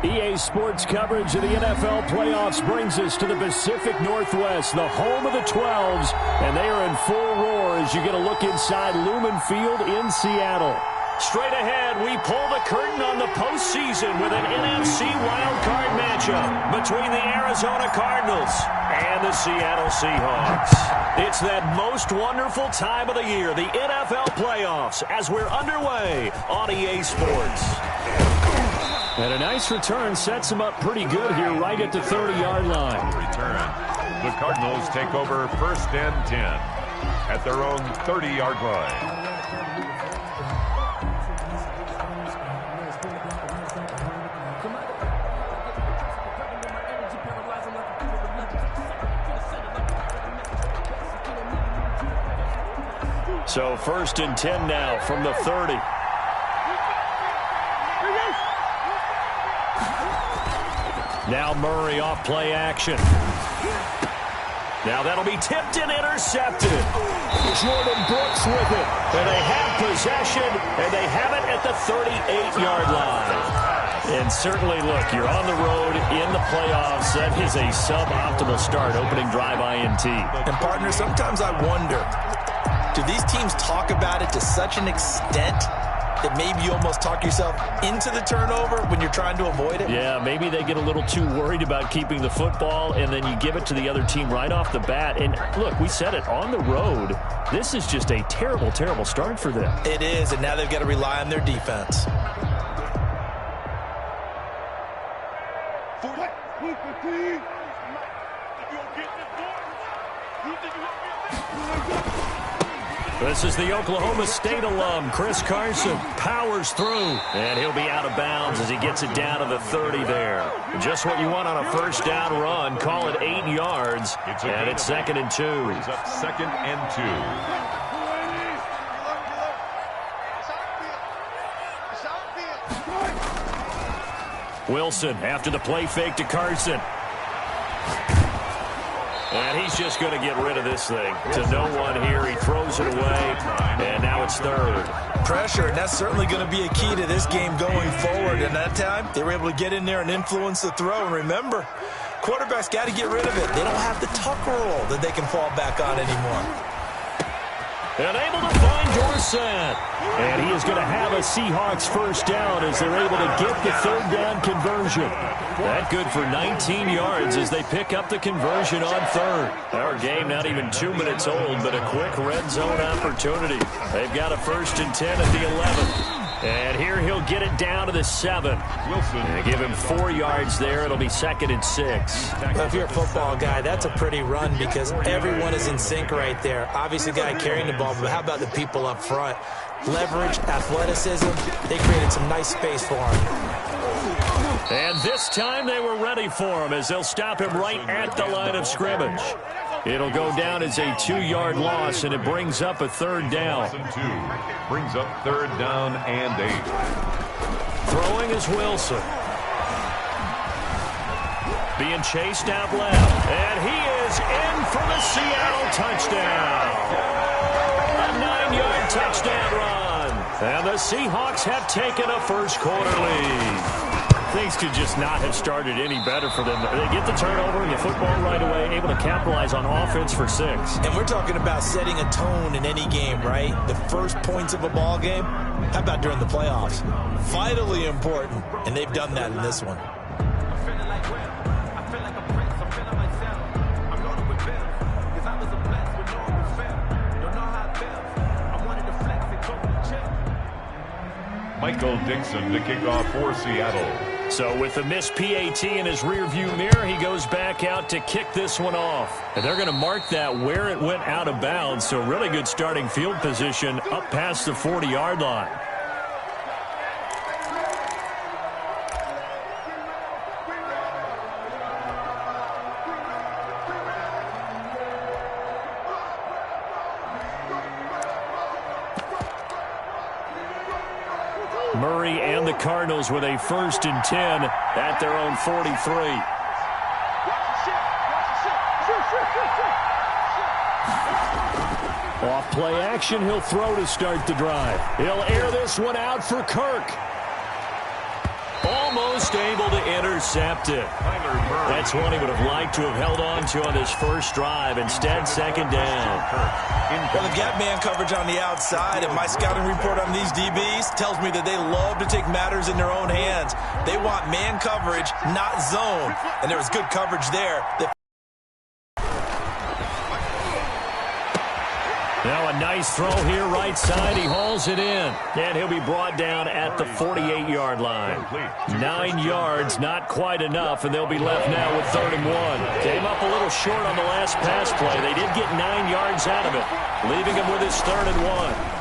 EA Sports coverage of the NFL playoffs brings us to the Pacific Northwest, the home of the 12s, and they are in full roar as you get a look inside Lumen Field in Seattle. Straight ahead, we pull the curtain on the postseason with an NFC wildcard matchup between the Arizona Cardinals and the Seattle Seahawks. It's that most wonderful time of the year, the NFL playoffs, as we're underway on EA Sports. And a nice return sets them up pretty good here right at the 30-yard line. Return. The Cardinals take over 1st and 10 at their own 30-yard line. So 1st and 10 now from the 30. Now Murray off play action. Now that'll be tipped and intercepted. Jordan Brooks with it. And they have possession, and they have it at the 38-yard line. And certainly, look, you're on the road in the playoffs. That is a suboptimal start, opening drive INT. And, partner, sometimes I wonder, do these teams talk about it to such an extent that maybe you almost talk yourself into the turnover when you're trying to avoid it? Yeah, maybe they get a little too worried about keeping the football, and then you give it to the other team right off the bat. And, look, we said it, on the road, this is just a terrible, terrible start for them. It is, and now they've got to rely on their defense. This is the Oklahoma State alum, Chris Carson, powers through, and he'll be out of bounds as he gets it down to the 30 there. Just what you want on a first down run. Call it 8 yards, and it's 2nd and 2. Brings up 2nd and 2. Wilson after the play fake to Carson. And he's just going to get rid of this thing to no one here. He throws it away, and now it's 3rd. Pressure, and that's certainly going to be a key to this game going forward. And that time, they were able to get in there and influence the throw. And remember, quarterbacks got to get rid of it. They don't have the tuck rule that they can fall back on anymore. And able to find Dorsett. And he is going to have a Seahawks first down as they're able to get the 3rd down conversion. That good for 19 yards as they pick up the conversion on 3rd. Our game not even 2 minutes old, but a quick red zone opportunity. They've got a 1st and 10 at the 11. And here he'll get it down to the 7. Wilson. And give him 4 yards there. It'll be 2nd and 6. Well, if you're a football guy, that's a pretty run because everyone is in sync right there. Obviously, the guy carrying the ball, but how about the people up front? Leverage, athleticism, they created some nice space for him. And this time they were ready for him as they'll stop him right at the line of scrimmage. It'll go down as a 2-yard loss, and it brings up a 3rd down. 2. Brings up 3rd down and 8. Throwing is Wilson. Being chased out left. And he is in for the Seattle touchdown. A 9-yard touchdown run. And the Seahawks have taken a first-quarter lead. Things could just not have started any better for them. They get the turnover and the football right away, able to capitalize on offense for 6. And we're talking about setting a tone in any game, right? The first points of a ball game. How about during the playoffs? Vitally important, and they've done that in this one. Michael Dixon to kick off for Seattle. So with the missed PAT in his rearview mirror, he goes back out to kick this one off. And they're going to mark that where it went out of bounds. So really good starting field position up past the 40-yard line. Murray and the Cardinals with a 1st and 10 at their own 43. Off play action, he'll throw to start the drive. He'll air this one out for Kirk. Almost almost able to intercept it. That's one he would have liked to have held on to on this first drive. Instead, second down. Well, they've got man coverage on the outside, and my scouting report on these DBs tells me that they love to take matters in their own hands. They want man coverage, not zone, and there was good coverage there. Now a nice throw here right side. He hauls it in. And he'll be brought down at the 48-yard line. 9 yards, not quite enough, and they'll be left now with 3rd and 1. Came up a little short on the last pass play. They did get 9 yards out of it, leaving him with his 3rd and 1.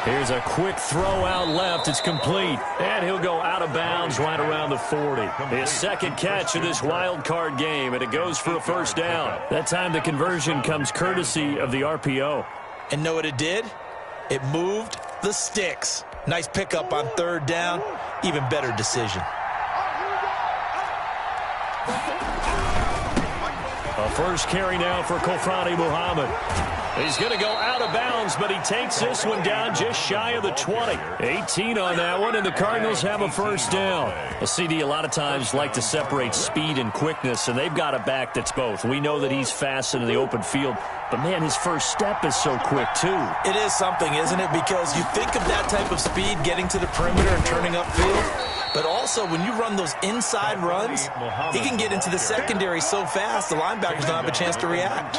Here's a quick throw out left. It's complete. And he'll go out of bounds right around the 40. His second catch of this wild card game, and it goes for a first down. That time the conversion comes courtesy of the RPO. And know what it did? It moved the sticks. Nice pickup on 3rd down. Even better decision. A first carry now for Kofrani Muhammad. He's going to go out of bounds, but he takes this one down just shy of the 20. 18 on that one, and the Cardinals have a first down. A CD a lot of times like to separate speed and quickness, and they've got a back that's both. We know that he's fast into the open field, but, man, his first step is so quick, too. It is something, isn't it? Because you think of that type of speed getting to the perimeter and turning upfield, but also when you run those inside runs, he can get into the secondary so fast the linebackers don't have a chance to react.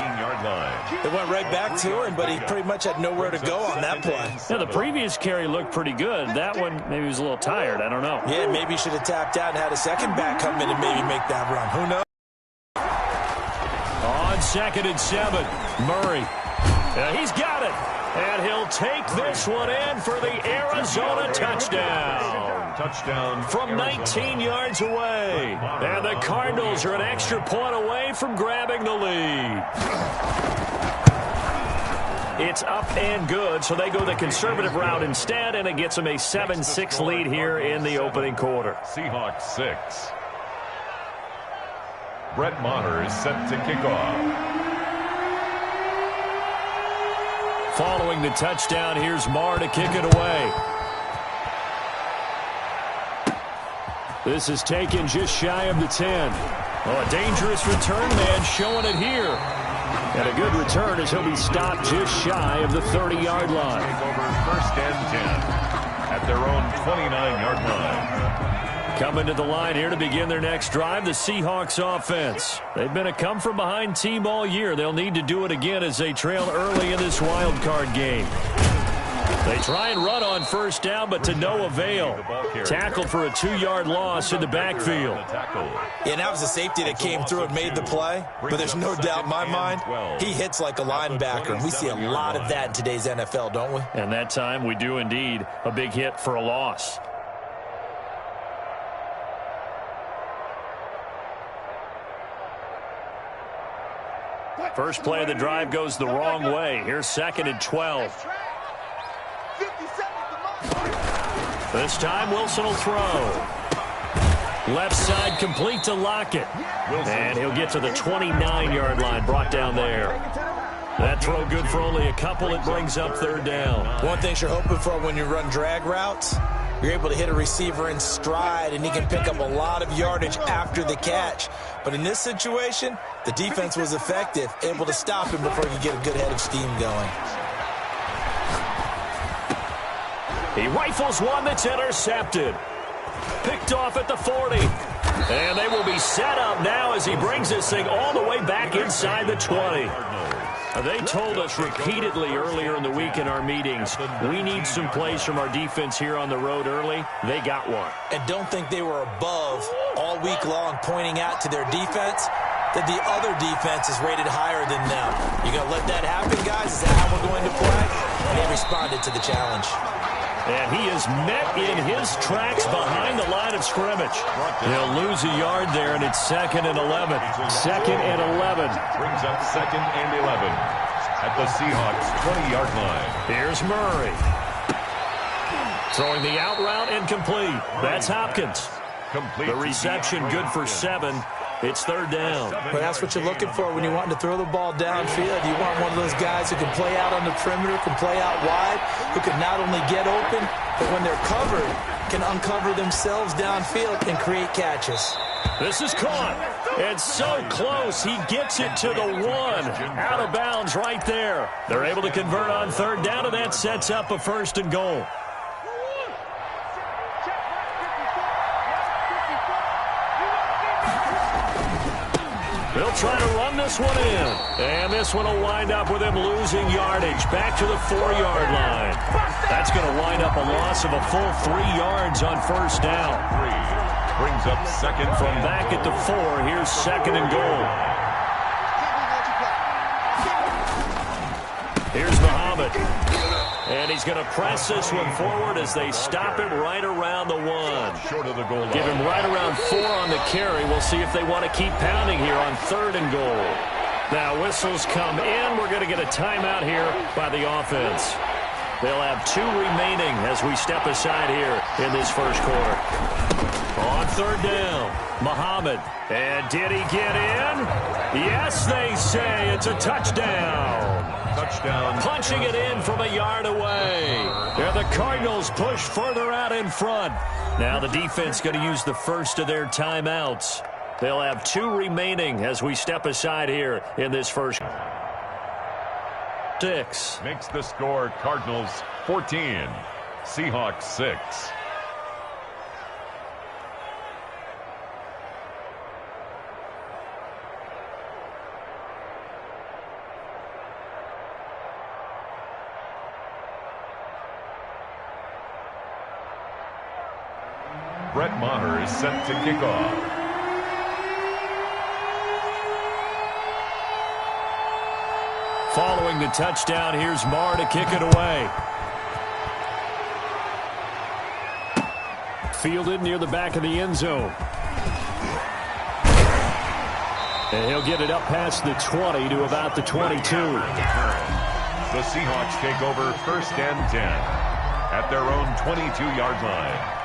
They went right back to him, but he pretty much had nowhere to go on that play. Yeah, the previous carry looked pretty good. That one, maybe he was a little tired. I don't know. Yeah, maybe he should have tapped out and had a second back come in and maybe make that run. Who knows? On 2nd and 7, Murray. He's got it. And he'll take this one in for the Arizona touchdown. Touchdown from 19 yards away. And the Cardinals are an extra point away from grabbing the lead. It's up and good, so they go the conservative route instead, and it gets them a 7-6 lead here in the opening quarter. Seahawks 6. Brett Maher is set to kick off. Following the touchdown, here's Maher to kick it away. This is taken just shy of the 10. Oh, a dangerous return man showing it here. And a good return as he'll be stopped just shy of the 30-yard line. Take over 1st and 10 at their own 29-yard line. Coming to the line here to begin their next drive, the Seahawks offense. They've been a come-from-behind team all year. They'll need to do it again as they trail early in this wild card game. They try and run on 1st down, but to no avail. Tackled for a 2-yard loss in the backfield. Yeah, and that was a safety that came through and made the play. But there's no doubt in my mind, he hits like a linebacker. And we see a lot of that in today's NFL, don't we? And that time we do indeed. A big hit for a loss. First play of the drive goes the wrong way. Here's 2nd and 12. This time Wilson will throw. Left side complete to Lockett. And he'll get to the 29-yard line, brought down there. That throw good for only a couple. It brings up 3rd down. One thing you're hoping for when you run drag routes, you're able to hit a receiver in stride, and he can pick up a lot of yardage after the catch. But in this situation, the defense was effective, able to stop him before he could get a good head of steam going. He rifles one that's intercepted. Picked off at the 40. And they will be set up now as he brings this thing all the way back inside the 20. They told us repeatedly earlier in the week in our meetings, we need some plays from our defense here on the road early. They got one. And don't think they were above all week long pointing out to their defense that the other defense is rated higher than them. You going to let that happen, guys? Is that how we're going to play? And they responded to the challenge. And he is met in his tracks behind the line of scrimmage. He'll lose a yard there, and it's 2nd and 11. 2nd and 11. Brings up 2nd and 11 at the Seahawks 20-yard line. Here's Murray. Throwing the out route incomplete. That's Hopkins. The reception good for 7. It's 3rd down. Well, that's what you're looking for when you're wanting to throw the ball downfield. You want one of those guys who can play out on the perimeter, can play out wide, who can not only get open, but when they're covered, can uncover themselves downfield and create catches. This is caught. It's so close. He gets it to the 1. Out of bounds right there. They're able to convert on third down, and that sets up a 1st and goal. They'll try to run this one in. And this one will wind up with him losing yardage back to the 4-yard line. That's going to wind up a loss of a full 3 yards on 1st down. Brings up 2nd from back at the 4. Here's 2nd and goal. Here's Muhammad. And he's going to press this one forward as they stop him right around the 1. Short of the goal line. Give him right around 4 on the carry. We'll see if they want to keep pounding here on 3rd and goal. Now whistles come in. We're going to get a timeout here by the offense. They'll have 2 remaining as we step aside here in this 1st quarter. On 3rd down, Muhammad. And did he get in? Yes, they say it's a touchdown. Touchdown. Punching it in from a yard away. There the Cardinals push further out in front. Now the defense going to use the first of their timeouts. They'll have 2 remaining as we step aside here in this 1st. 6. Makes the score Cardinals 14, Seahawks 6. Brett Maher is set to kick off. Following the touchdown, here's Maher to kick it away. Fielded near the back of the end zone. And he'll get it up past the 20 to about the 22. The Seahawks take over 1st and 10 at their own 22-yard line.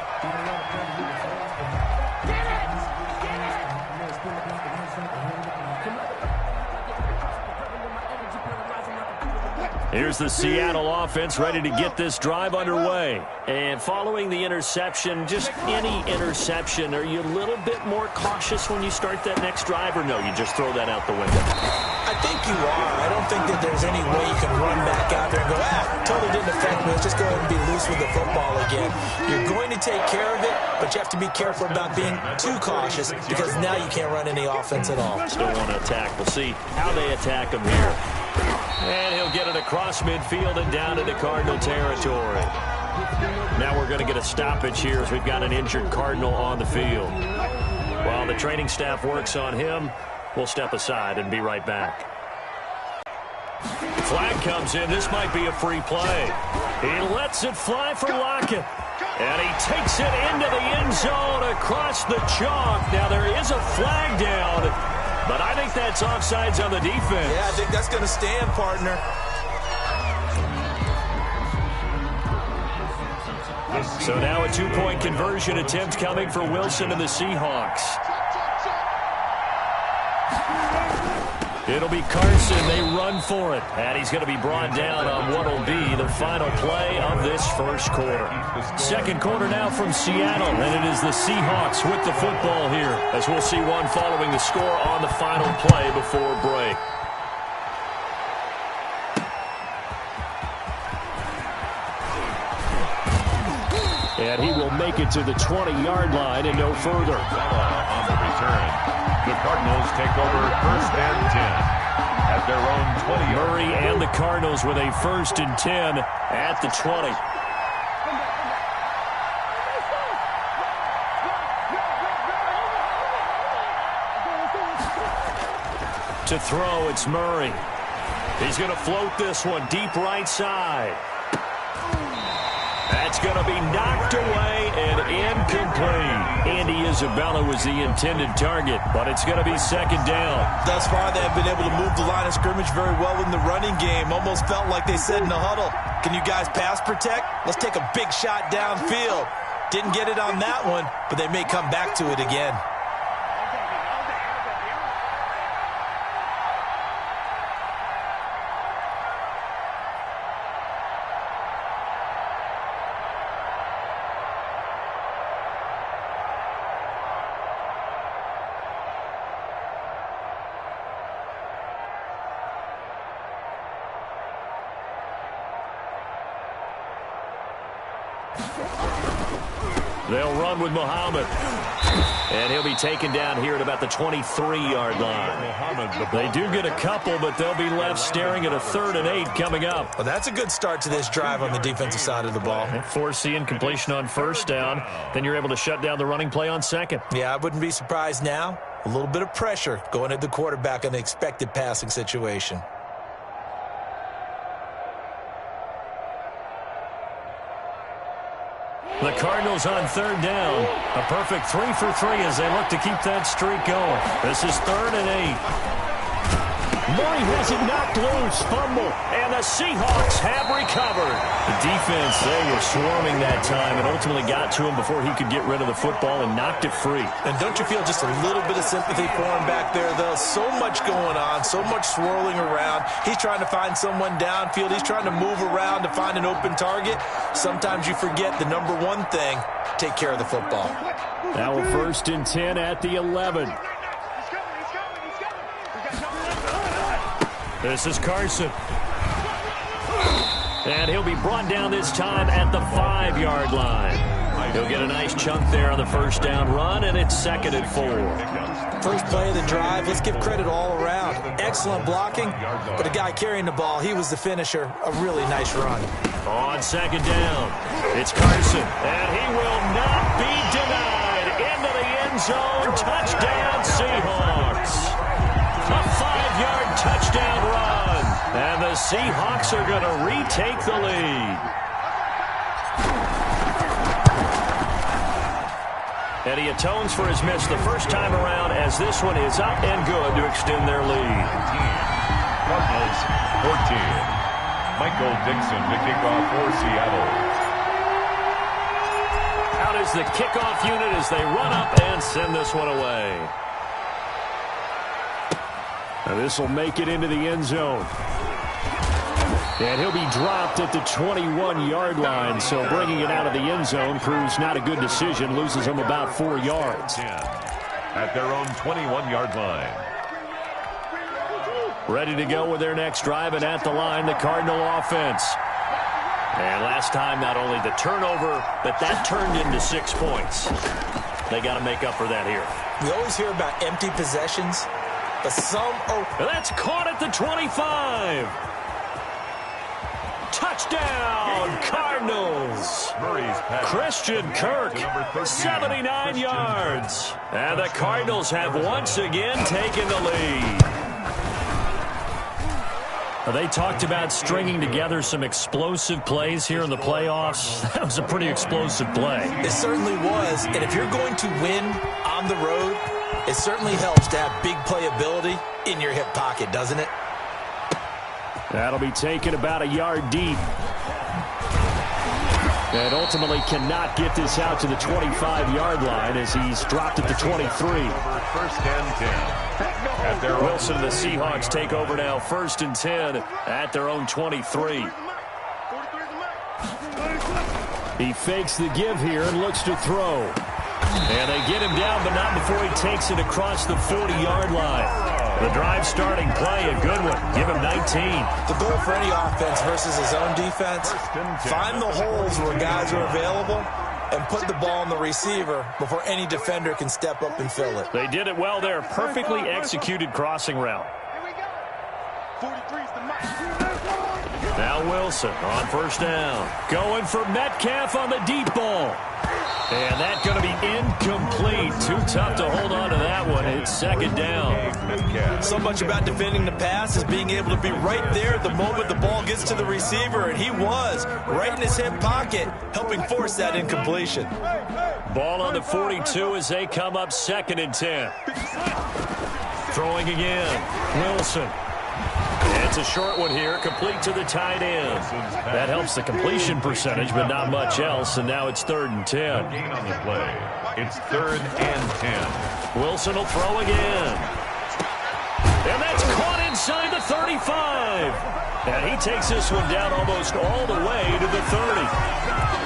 Here's the Seattle offense ready to get this drive underway. And following the interception, just any interception, are you a little bit more cautious when you start that next drive, or no, you just throw that out the window? I think you are. I don't think that there's any way you can run back out there and go, totally didn't affect me. Let's just go ahead and be loose with the football again. You're going to take care of it, but you have to be careful about being too cautious because now you can't run any offense at all. Still want to attack. We'll see how they attack him here. And he'll get it across midfield and down into Cardinal territory. Now we're going to get a stoppage here as we've got an injured Cardinal on the field. While the training staff works on him, we'll step aside and be right back. Flag comes in. This might be a free play. He lets it fly for Lockett. And he takes it into the end zone across the chalk. Now there is a flag down, but I think that's offsides on the defense. Yeah, I think that's going to stand, partner. So now a 2-point conversion attempt coming for Wilson and the Seahawks. It'll be Carson. They run for it. And he's going to be brought down on what will be the final play of this 1st quarter. 2nd quarter now from Seattle, and it is the Seahawks with the football here, as we'll see one following the score on the final play before break. And he will make it to the 20-yard line and no further. On the return, the Cardinals take over 1st and 10 at their own 20. Murray and the Cardinals with a 1st and 10 at the 20. To throw, it's Murray. He's going to float this one deep right side. That's going to be knocked away and incomplete. Andy Isabella was the intended target, but it's going to be 2nd down. Thus far, they have been able to move the line of scrimmage very well in the running game. Almost felt like they said in the huddle, can you guys pass protect? Let's take a big shot downfield. Didn't get it on that one, but they may come back to it again. They'll run with Muhammad. And he'll be taken down here at about the 23-yard line. They do get a couple, but they'll be left staring at a 3rd and 8 coming up. Well, that's a good start to this drive on the defensive side of the ball. Force the incompletion on 1st down. Then you're able to shut down the running play on 2nd. Yeah, I wouldn't be surprised now. A little bit of pressure going at the quarterback in the expected passing situation. The Cardinals on 3rd down. A perfect 3 for 3 as they look to keep that streak going. This is 3rd and 8. Murray has it knocked loose. Fumble. And the Seahawks have recovered. The defense, they were swarming that time and ultimately got to him before he could get rid of the football and knocked it free. And don't you feel just a little bit of sympathy for him back there, though? So much going on, so much swirling around. He's trying to find someone downfield. He's trying to move around to find an open target. Sometimes you forget the number one thing, take care of the football. Now a 1st and 10 at the 11. This is Carson. And he'll be brought down this time at the 5-yard line. He'll get a nice chunk there on the 1st down run, and it's 2nd and 4. First play of the drive, let's give credit all around. Excellent blocking, but the guy carrying the ball, he was the finisher. A really nice run. On 2nd down, it's Carson, and he will not be denied. Into the end zone, touchdown Seahawks. A 5-yard touchdown run, and the Seahawks are going to retake the lead. And he atones for his miss the first time around as this one is up and good to extend their lead. Cardinals 14. Michael Dixon to kick off for Seattle. Out is the kickoff unit as they run up and send this one away. Now this will make it into the end zone. And he'll be dropped at the 21-yard line, so bringing it out of the end zone proves not a good decision, loses him about 4 yards. At their own 21-yard line. Ready to go with their next drive, and at the line, the Cardinal offense. And last time, not only the turnover, but that turned into 6 points. They got to make up for that here. We always hear about empty possessions, but some are... That's caught at the 25. Touchdown, Cardinals. Christian Kirk, 79 yards. And the Cardinals have once again taken the lead. They talked about stringing together some explosive plays here in the playoffs. That was a pretty explosive play. It certainly was. And if you're going to win on the road, it certainly helps to have big playability in your hip pocket, doesn't it? That'll be taken about a yard deep. And ultimately cannot get this out to the 25-yard line as he's dropped at the 23. 1st and 10. At their Wilson and the Seahawks take over now, 1st and 10 at their own 23. He fakes the give here and looks to throw. And they get him down, but not before he takes it across the 40-yard line. The drive starting play, a good one. Give him 19. The goal for any offense versus his own defense, find the holes where guys are available and put the ball on the receiver before any defender can step up and fill it. They did it well there. Perfectly executed crossing route. Now Wilson on 1st down. Going for Metcalf on the deep ball. And that's going to be incomplete. Too tough to hold on to that one. It's 2nd down. So much about defending the pass is being able to be right there the moment the ball gets to the receiver, and he was right in his hip pocket, helping force that incompletion. Ball on the 42 as they come up 2nd and 10. Throwing again. Wilson. It's a short one here, complete to the tight end. That helps the completion percentage, but not much else, and now it's 3rd and 10. Gain on the play. It's 3rd and 10. Wilson will throw again. And that's caught inside the 35. And he takes this one down almost all the way to the 30.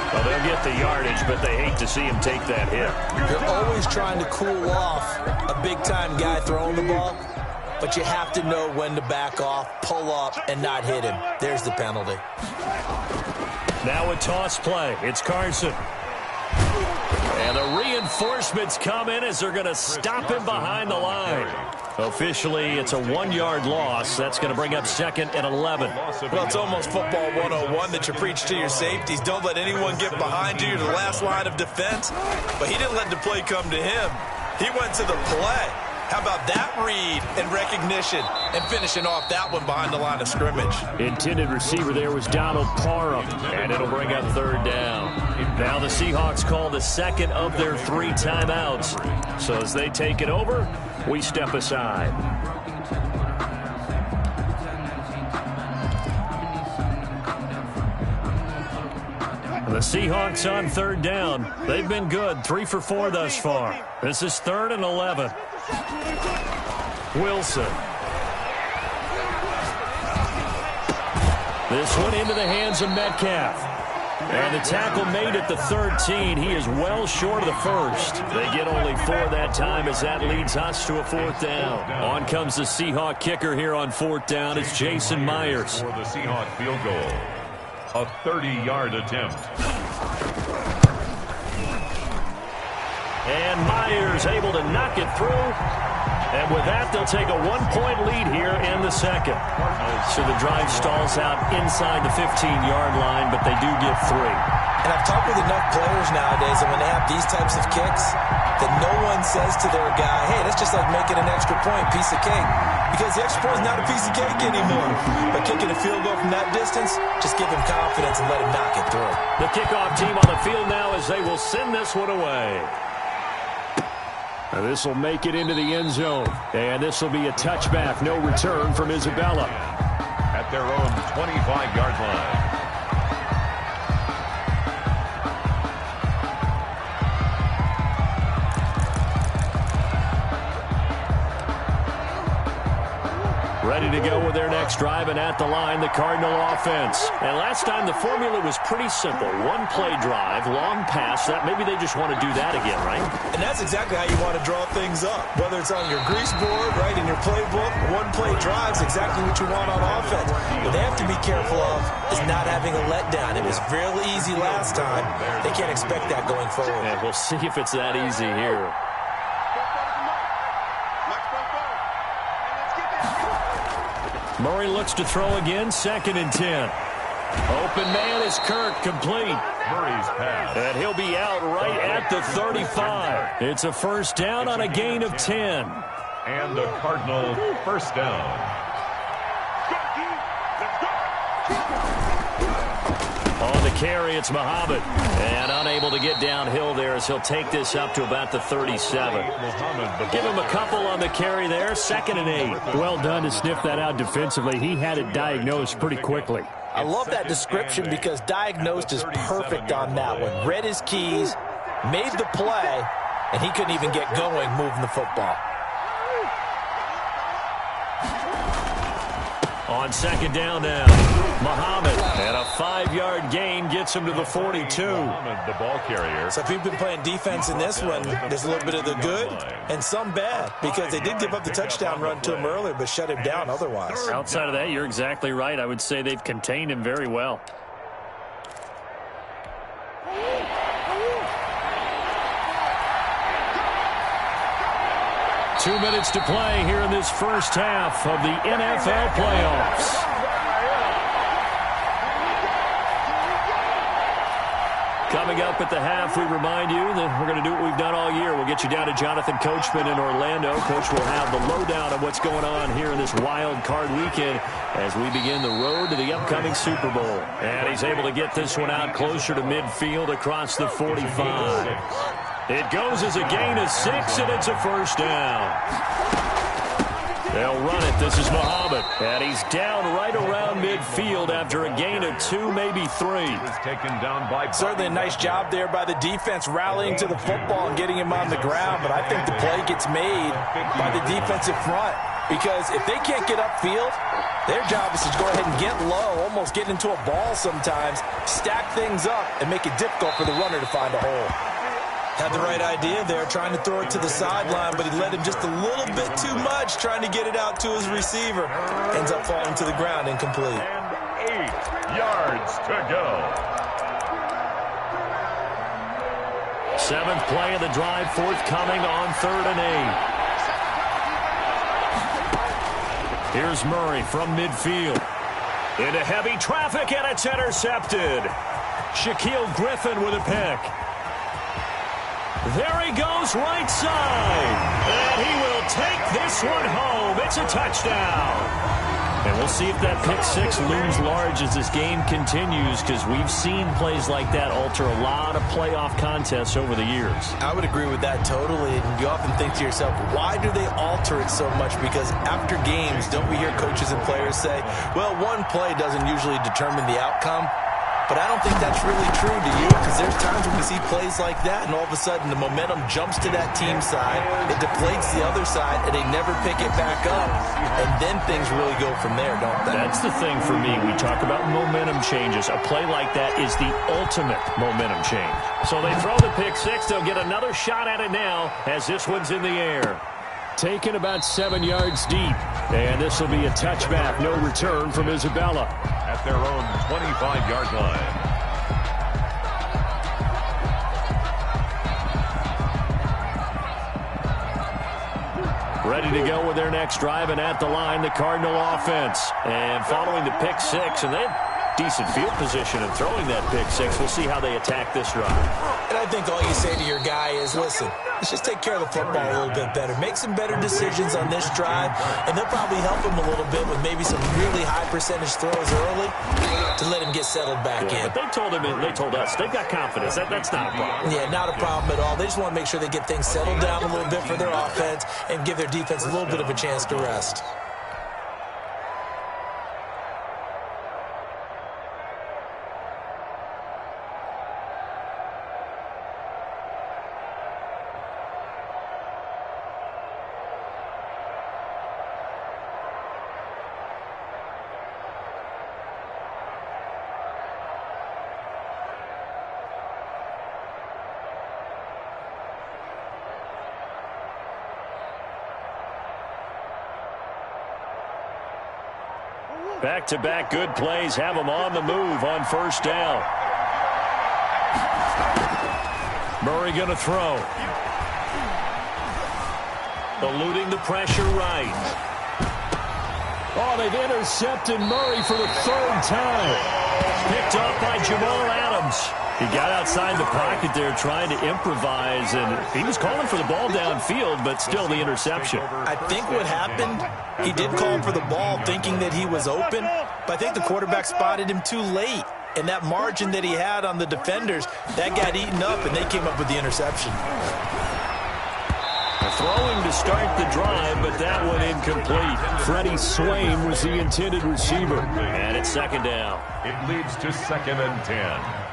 Well, they'll get the yardage, but they hate to see him take that hit. You're always trying to cool off a big-time guy throwing the ball, but you have to know when to back off, pull up, and not hit him. There's the penalty. Now a toss play. It's Carson. And the reinforcements come in as they're going to stop him behind the line. Officially, it's a 1-yard loss. That's going to bring up 2nd and 11. Well, it's almost football 101 that you preach to your safeties. Don't let anyone get behind you. You're the last line of defense. But he didn't let the play come to him. He went to the play. How about that read and recognition and finishing off that one behind the line of scrimmage? Intended receiver there was Donald Parham, and it'll bring up 3rd down. Now the Seahawks call the 2nd of their 3 timeouts. So as they take it over, we step aside. The Seahawks on 3rd down. They've been good, 3 for 4 thus far. This is 3rd and 11. Wilson. This one into the hands of Metcalf. And the tackle made at the 13. He is well short of the first. They get only 4 that time as that leads us to a 4th down. On comes the Seahawk kicker here on 4th down. It's Jason Myers. For the Seahawk field goal. A 30-yard attempt. And Myers able to knock it through. And with that, they'll take a 1-point lead here in the 2nd. So the drive stalls out inside the 15-yard line, but they do get 3. And I've talked with enough players nowadays, and when they have these types of kicks, that no one says to their guy, hey, that's just like making an extra point, piece of cake. Because the extra point is not a piece of cake anymore. But kicking a field goal from that distance, just give him confidence and let him knock it through. The kickoff team on the field now as they will send this one away. This will make it into the end zone. And this will be a touchback. No return from Isabella. At their own 25-yard line. Ready to go with their next drive, and at the line, the Cardinal offense. And last time, the formula was pretty simple. 1-play drive, long pass. That maybe they just want to do that again, right? And that's exactly how you want to draw things up. Whether it's on your grease board, right, in your playbook, 1-play drive is exactly what you want on offense. What they have to be careful of is not having a letdown. It was real easy last time. They can't expect that going forward. And we'll see if it's that easy here. Murray looks to throw again, 2nd and 10. Open man is Kirk, complete. Murray's pass. And he'll be out right at the 35. It's a 1st down on a gain of 10. And the Cardinal 1st down. On the carry, it's Muhammad. And unable to get downhill there as he'll take this up to about the 37. Give him a couple on the carry there, 2nd and 8. Well done to sniff that out defensively. He had it diagnosed pretty quickly. I love that description because diagnosed is perfect on that one. Read his keys, made the play, and he couldn't even get going moving the football. On 2nd down now, Muhammad, and a 5-yard gain gets him to the 42. Muhammad, the ball carrier. So if you've been playing defense in this one, there's a little bit of the good and some bad because they did give up the touchdown run to him earlier but shut him down otherwise. Outside of that, you're exactly right. I would say they've contained him very well. Two minutes to play here in this first half of the NFL playoffs. Coming up at the half, we remind you that we're going to do what we've done all year. We'll get you down to Jonathan Coachman in Orlando. Coach will have the lowdown of what's going on here in this wild card weekend as we begin the road to the upcoming Super Bowl. And he's able to get this one out closer to midfield across the 45. It goes as a gain of 6, and it's a 1st down. They'll run it. This is Muhammad. And he's down right around midfield after a gain of 2, maybe 3. Taken down by certainly a nice job there by the defense rallying to the football and getting him on the ground. But I think the play gets made by the defensive front. Because if they can't get upfield, their job is to go ahead and get low, almost get into a ball sometimes, stack things up, and make it difficult for the runner to find a hole. Had the right idea there, trying to throw it to the sideline, but he let him just a little bit too much, trying to get it out to his receiver. Ends up falling to the ground, incomplete. And 8 yards to go. 7th play of the drive forthcoming on 3rd and 8. Here's Murray from midfield. Into heavy traffic, and it's intercepted. Shaquille Griffin with a pick. There he goes, right side. And he will take this one home. It's a touchdown. And we'll see if that pick six looms large as this game continues, because we've seen plays like that alter a lot of playoff contests over the years. I would agree with that totally. And you often think to yourself, why do they alter it so much? Because after games, don't we hear coaches and players say, well, one play doesn't usually determine the outcome. But I don't think that's really true, do you? Because there's times when we see plays like that, and all of a sudden the momentum jumps to that team side, it deflates the other side, and they never pick it back up. And then things really go from there, don't they? That's the thing for me. We talk about momentum changes. A play like that is the ultimate momentum change. So they throw the pick six. They'll get another shot at it now as this one's in the air. Taken about 7 yards deep. And this will be a touchback. No return from Isabella. At their own 25-yard line. Ready to go with their next drive, and at the line, the Cardinal offense. And following the pick six, and they have decent field position in throwing that pick six. We'll see how they attack this drive. And I think all you say to your guy is, listen, let's just take care of the football a little bit better. Make some better decisions on this drive, and they'll probably help him a little bit with maybe some really high percentage throws early to let him get settled back in. But they told him, and they told us, they've got confidence. That's not a problem. Yeah, not a problem at all. They just want to make sure they get things settled down a little bit for their offense and give their defense a little bit of a chance to rest. Back-to-back good plays have them on the move on first down. Murray going to throw. Eluding the pressure right. Oh, they've intercepted Murray for the 3rd time. Picked off by Jamal Adams. He got outside the pocket there trying to improvise, and he was calling for the ball downfield, but still the interception. I think what happened, he did call for the ball thinking that he was open, but I think the quarterback spotted him too late. And that margin that he had on the defenders, that got eaten up, and they came up with the interception. Throwing to start the drive, but that one incomplete. Freddie Swain was the intended receiver. And it's 2nd down. It leads to 2nd and 10.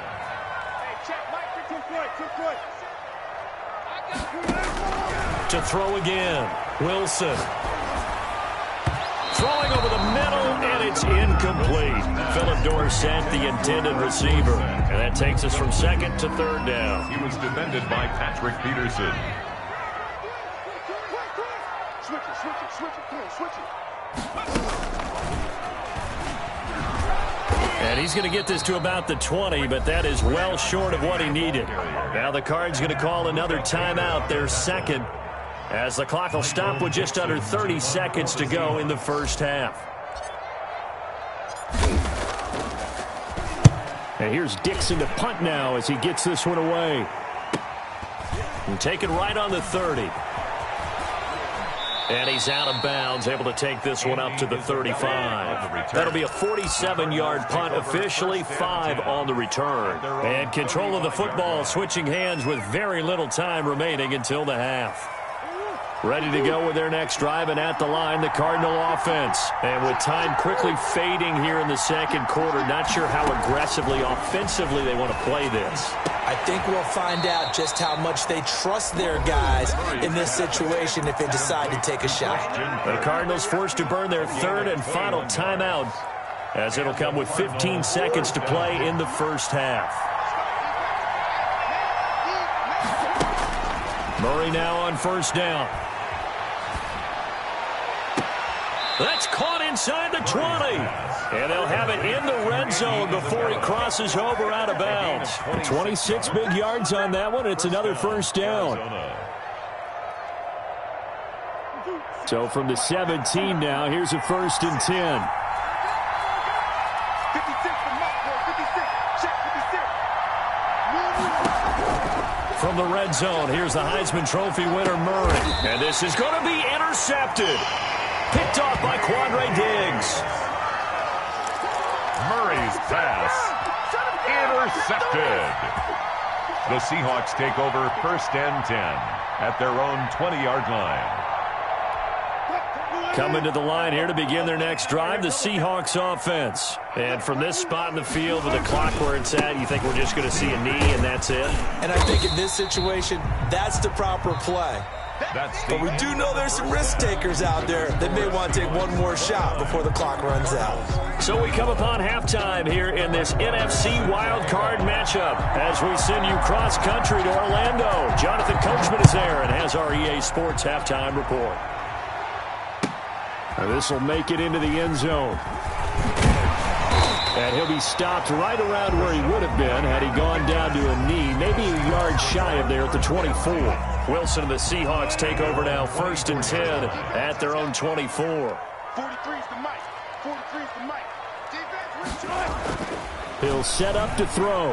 To throw again, Wilson. Throwing over the middle, and it's incomplete. Philip Dorsett, the intended receiver. And that takes us from 2nd to 3rd down. He was defended by Patrick Peterson. And he's going to get this to about the 20, but that is well short of what he needed. Now the Cards going to call another timeout, their 2nd, as the clock will stop with just under 30 seconds to go in the first half. And here's Dixon to punt now as he gets this one away. And taken right on the 30. And he's out of bounds, able to take this one up to the 35. That'll be a 47-yard punt, officially 5 on the return. And control of the football, switching hands with very little time remaining until the half. Ready to go with their next drive, and at the line, the Cardinal offense. And with time quickly fading here in the 2nd quarter, not sure how aggressively, offensively they want to play this. I think we'll find out just how much they trust their guys in this situation if they decide to take a shot. The Cardinals forced to burn their 3rd and final timeout, as it'll come with 15 seconds to play in the first half. Murray now on first down. That's caught inside the 20. And they'll have it in the red zone before he crosses over out of bounds. 26 big yards on that one. It's another first down. So from the 17 now, here's a 1st and 10. From the red zone, here's the Heisman Trophy winner, Murray. And this is going to be intercepted. Picked off by Quandre Diggs. Murray's pass intercepted. The Seahawks take over 1st and 10 at their own 20-yard line. Coming to the line here to begin their next drive, the Seahawks offense. And from this spot in the field with the clock where it's at, you think we're just going to see a knee and that's it? And I think in this situation, that's the proper play. But we do know there's some risk takers out there that may want to take one more shot before the clock runs out. So we come upon halftime here in this NFC wildcard matchup as we send you cross-country to Orlando. Jonathan Coachman is there and has our EA Sports halftime report. And this will make it into the end zone. And he'll be stopped right around where he would have been had he gone down to a knee, maybe a yard shy of there at the 24. Wilson and the Seahawks take over now, 1st and 10 at their own 24. 43's the mic. 43's the mic. Defense, retreat. He'll set up to throw.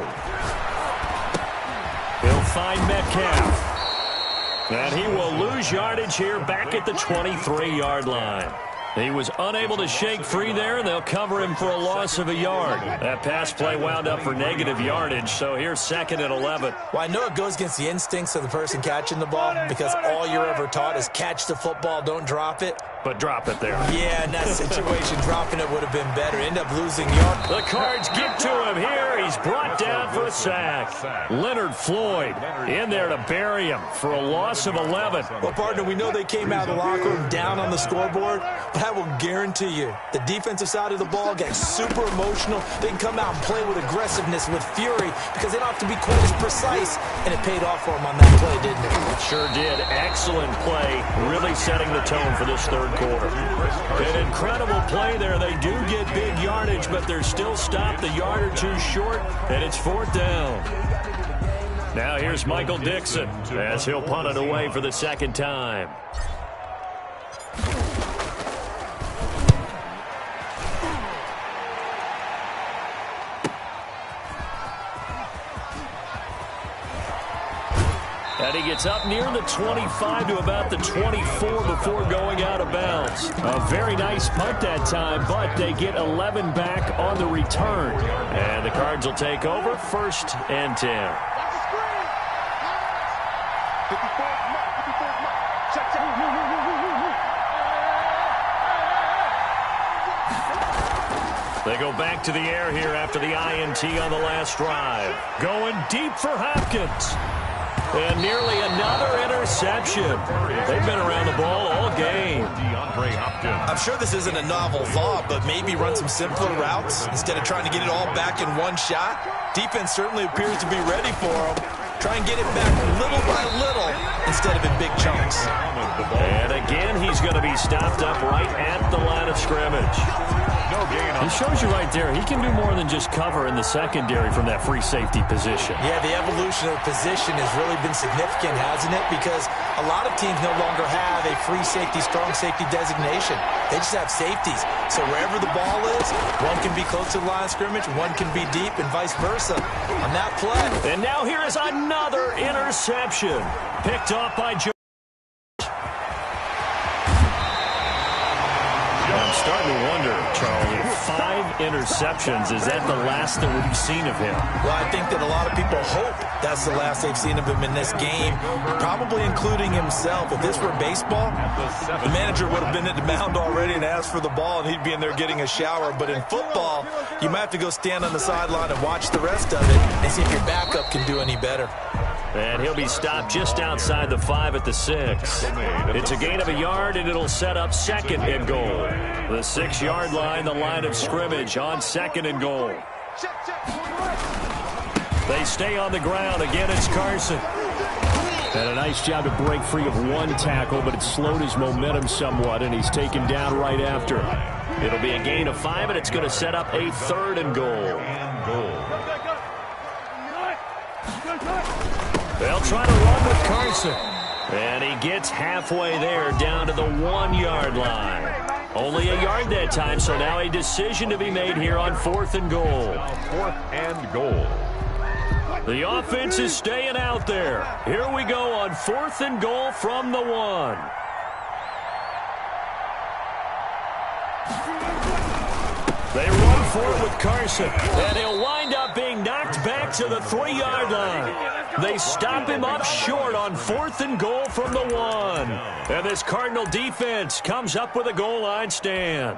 He'll find Metcalf. And he will lose yardage here back at the 23-yard line. He was unable to shake free there, and they'll cover him for a loss of a yard. That pass play wound up for negative yardage, so here's 2nd and 11. Well, I know it goes against the instincts of the person catching the ball because all you're ever taught is catch the football, don't drop it. But drop it there. Yeah, in that situation, dropping it would have been better. End up losing yard. The Cards get to him here. He's brought down for a sack. Leonard Floyd in there to bury him for a loss of 11. Well, partner, we know they came out of the locker room down on the scoreboard, but I will guarantee you the defensive side of the ball gets super emotional. They can come out and play with aggressiveness, with fury, because they don't have to be quite as precise, and it paid off for them on that play, didn't it? It sure did. Excellent play, really setting the tone for this third quarter. An incredible play there. They do get big yardage, but they're still stopped a yard or two short, and it's 4th down. Now here's Michael Dixon as he'll punt it away for the 2nd time. And he gets up near the 25 to about the 24 before going out of bounds. A very nice punt that time, but they get 11 back on the return. And the Cards will take over, 1st and 10. They go back to the air here after the INT on the last drive. Going deep for Hopkins. And nearly another interception. They've been around the ball all game. I'm sure this isn't a novel thought, but maybe run some simpler routes instead of trying to get it all back in one shot. Defense certainly appears to be ready for them. Try and get it back little by little instead of in big chunks. And again, he's going to be stopped up right at the line of scrimmage. He shows you right there, he can do more than just cover in the secondary from that free safety position. Yeah, the evolution of the position has really been significant, hasn't it? Because a lot of teams no longer have a free safety, strong safety designation. They just have safeties. So wherever the ball is, one can be close to the line of scrimmage, one can be deep, and vice versa on that play. And now here is another interception. Picked off by Joe. I'm starting to wonder, Charlie, 5 interceptions, is that the last that we've seen of him? Well, I think that a lot of people hope that's the last they've seen of him in this game, probably including himself. If this were baseball, the manager would have been at the mound already and asked for the ball, and he'd be in there getting a shower. But in football, you might have to go stand on the sideline and watch the rest of it and see if your backup can do any better. And he'll be stopped just outside the 5 at the 6. It's a gain of a yard, and it'll set up 2nd and goal. The 6-yard line, the line of scrimmage on 2nd and goal. They stay on the ground. Again, it's Carson. And a nice job to break free of one tackle, but it slowed his momentum somewhat, and he's taken down right after. It'll be a gain of 5, and it's going to set up a 3rd and goal. They'll try to run with Carson. And he gets halfway there, down to the 1-yard line. Only a yard that time, so now a decision to be made here on 4th and goal. 4th and goal. The offense is staying out there. Here we go on 4th and goal from the 1. They run for it with Carson, and he'll wind up being knocked back to the 3-yard line. They stop him up short on 4th and goal from the 1. And this Cardinal defense comes up with a goal line stand.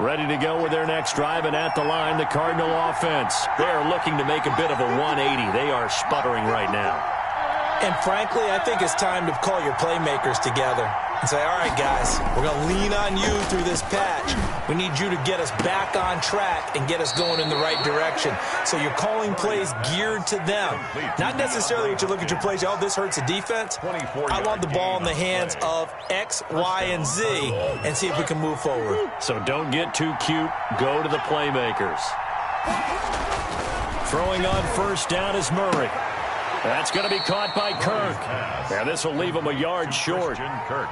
Ready to go with their next drive, and at the line, the Cardinal offense. They're looking to make a bit of a 180. They are sputtering right now. And frankly, I think it's time to call your playmakers together and say, all right, guys, we're going to lean on you through this patch. We need you to get us back on track and get us going in the right direction. So you're calling plays geared to them. Not necessarily that you look at your plays, oh, this hurts the defense. I want the ball in the hands of X, Y, and Z and see if we can move forward. So don't get too cute. Go to the playmakers. Throwing on 1st down is Murray. That's going to be caught by Kirk. And this will leave him a yard short.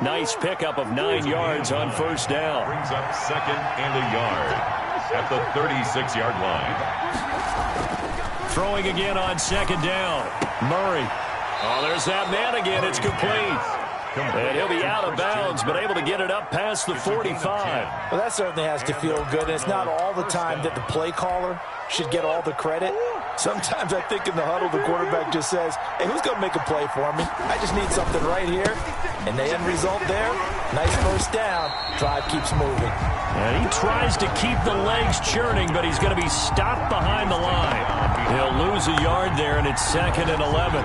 Nice pickup of 9 yards on 1st down. Brings up 2nd and a yard at the 36-yard line. Throwing again on 2nd down. Murray. Oh, there's that man again. It's complete. And he'll be out of bounds, but able to get it up past the 45. Well, that certainly has to feel good. And it's not all the time that the play caller should get all the credit. Sometimes I think in the huddle, the quarterback just says, hey, who's going to make a play for me? I just need something right here. And the end result there, nice 1st down. Drive keeps moving. And he tries to keep the legs churning, but he's going to be stopped behind the line. He'll lose a yard there, and it's 2nd and 11.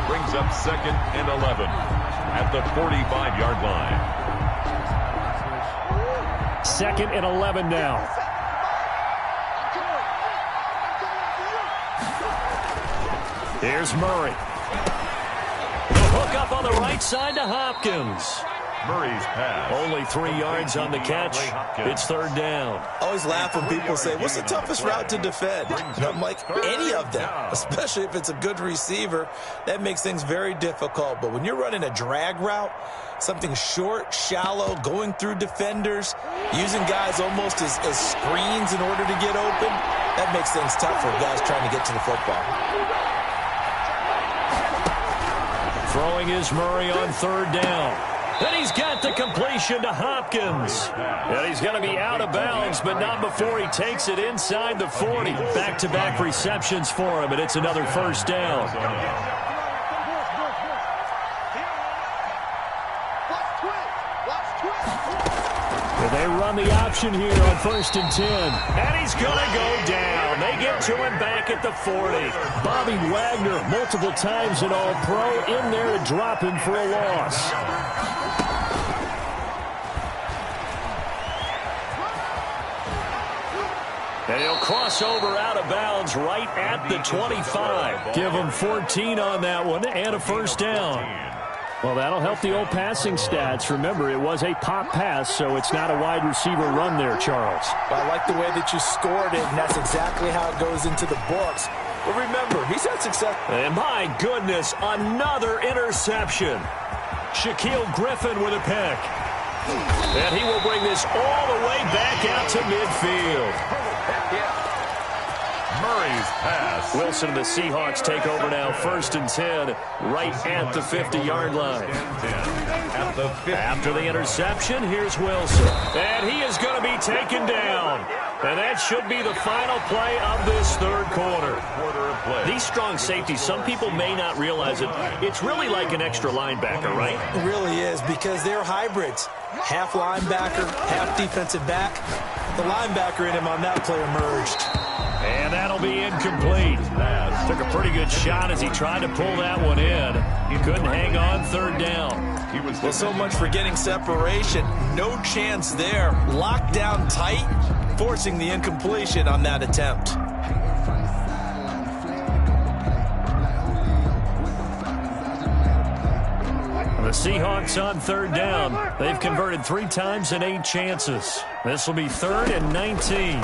Brings up 2nd and 11 at the 45-yard line. 2nd and 11 now. Here's Murray. The hook up on the right side to Hopkins. Murray's pass. Only 3 yards on the catch. It's 3rd down. I always laugh when people say, what's the toughest route to defend? And I'm like, any of them, especially if it's a good receiver. That makes things very difficult. But when you're running a drag route, something short, shallow, going through defenders, using guys almost as screens in order to get open, that makes things tough for guys trying to get to the football. Throwing is Murray on 3rd down. And he's got the completion to Hopkins. And he's going to be out of bounds, but not before he takes it inside the 40. Back-to-back receptions for him, and it's another 1st down. And they run the option here on 1st and 10. And he's going to go down. They get to him back at the 40. Bobby Wagner, multiple times an All-Pro, in there to drop him for a loss. And he'll cross over out of bounds right at the 25. Give him 14 on that one and a 1st down. Well, that'll help the old passing stats. Remember, it was a pop pass, so it's not a wide receiver run there, Charles. Well, I like the way that you scored it, and that's exactly how it goes into the books. But remember, he's had success. And my goodness, another interception. Shaquille Griffin with a pick. And he will bring this all the way back out to midfield. Murray's pass. Wilson and the Seahawks take over now, 1st and 10, right at the 50-yard line. After the interception, here's Wilson. And he is going to be taken down. And that should be the final play of this 3rd quarter. These strong safeties, some people may not realize it. It's really like an extra linebacker, right? It really is, because they're hybrids. Half linebacker, half defensive back. The linebacker in him on that play emerged. And that'll be incomplete. Took a pretty good shot as he tried to pull that one in. He couldn't hang on 3rd down. Well, so much for getting separation. No chance there. Locked down tight, forcing the incompletion on that attempt. The Seahawks on third down. They've converted 3 times in 8 chances. This will be 3rd and 19.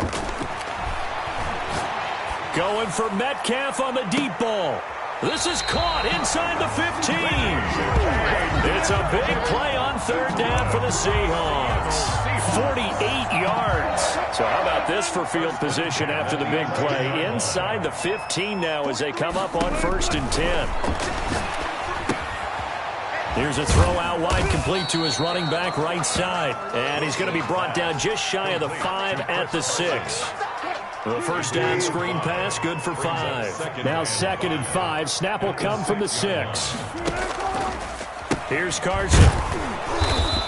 Going for Metcalf on the deep ball. This is caught inside the 15. It's a big play on third down for the Seahawks. 48 yards. So how about this for field position after the big play? Inside the 15 now as they come up on 1st and 10. Here's a throw out wide, complete to his running back right side. And he's going to be brought down just shy of the 5 at the 6. The first down screen pass, good for 5. Now 2nd and 5. Snap will come from the 6. Here's Carson.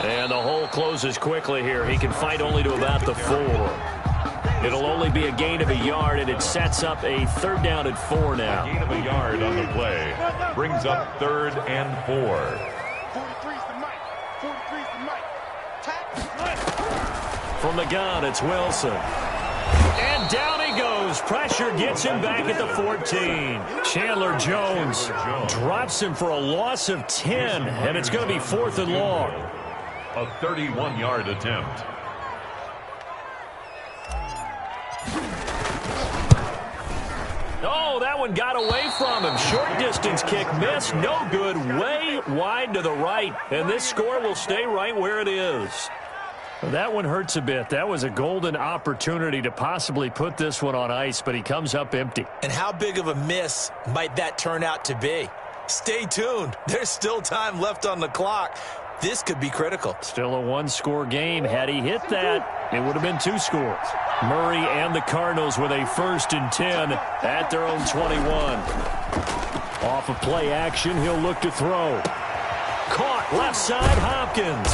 And the hole closes quickly here. He can fight only to about the 4. It'll only be a gain of a yard, and it sets up a 3rd down at 4 now. Gain of a yard on the play. Brings up 3rd and 4. 43's the mic. 43's the mic. Tackle. From the gun, it's Wilson. And down he goes. Pressure gets him back at the 14. Chandler Jones drops him for a loss of 10, and it's going to be 4th and long. A 31-yard attempt. Oh, that one got away from him. Short distance kick missed. No good. Way wide to the right. And this score will stay right where it is. That one hurts a bit. That was a golden opportunity to possibly put this one on ice, but he comes up empty. And how big of a miss might that turn out to be? Stay tuned. There's still time left on the clock. This could be critical. Still a 1-score game. Had he hit that, it would have been 2 scores. Murray and the Cardinals with a 1st and 10 at their own 21. Off of play action, he'll look to throw. Caught left side, Hopkins.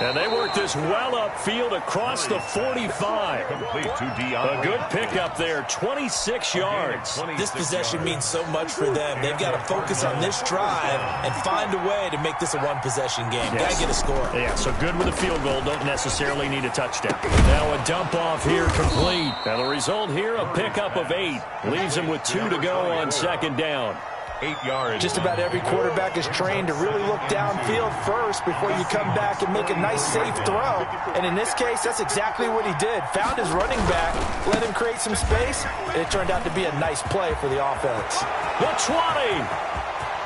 And they work this well upfield across the 45. A good pickup there, 26 yards. This possession means so much for them. They've got to focus on this drive and find a way to make this a 1-possession game. Yes. Got to get a score. Yeah, so good with a field goal. Don't necessarily need a touchdown. Now a dump off here complete. And the result here, a pickup of 8. Leaves him with 2 to go on 2nd down. 8 yards. Just about every quarterback is trained to really look downfield first before you come back and make a nice, safe throw. And in this case, that's exactly what he did. Found his running back, let him create some space, and it turned out to be a nice play for the offense. The 20.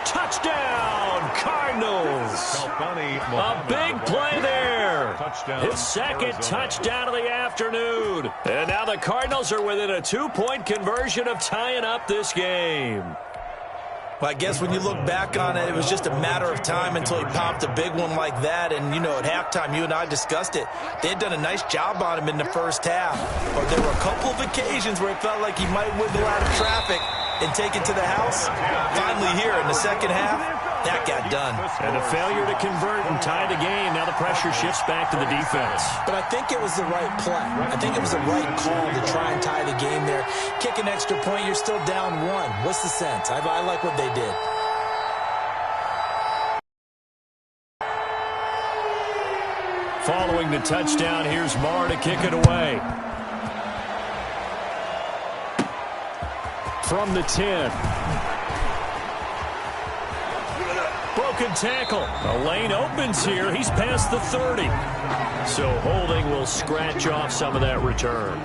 Touchdown, Cardinals. A big play there. His 2nd touchdown of the afternoon. And now the Cardinals are within a 2-point conversion of tying up this game. Well, I guess when you look back on it, it was just a matter of time until he popped a big one like that. And, you know, at halftime, you and I discussed it. They had done a nice job on him in the first half. But there were a couple of occasions where it felt like he might wiggle out of traffic and take it to the house. Finally here in the second half, that got done. And a failure to convert and tie the game. Now the pressure shifts back to the defense. But I think it was the right play. I think it was the right call to try and tie the game there. Kick an extra point, you're still down 1. What's the sense? I like what they did. Following the touchdown, here's Marr to kick it away. From the 10. Broken tackle. The lane opens here. He's past the 30. So holding will scratch off some of that return.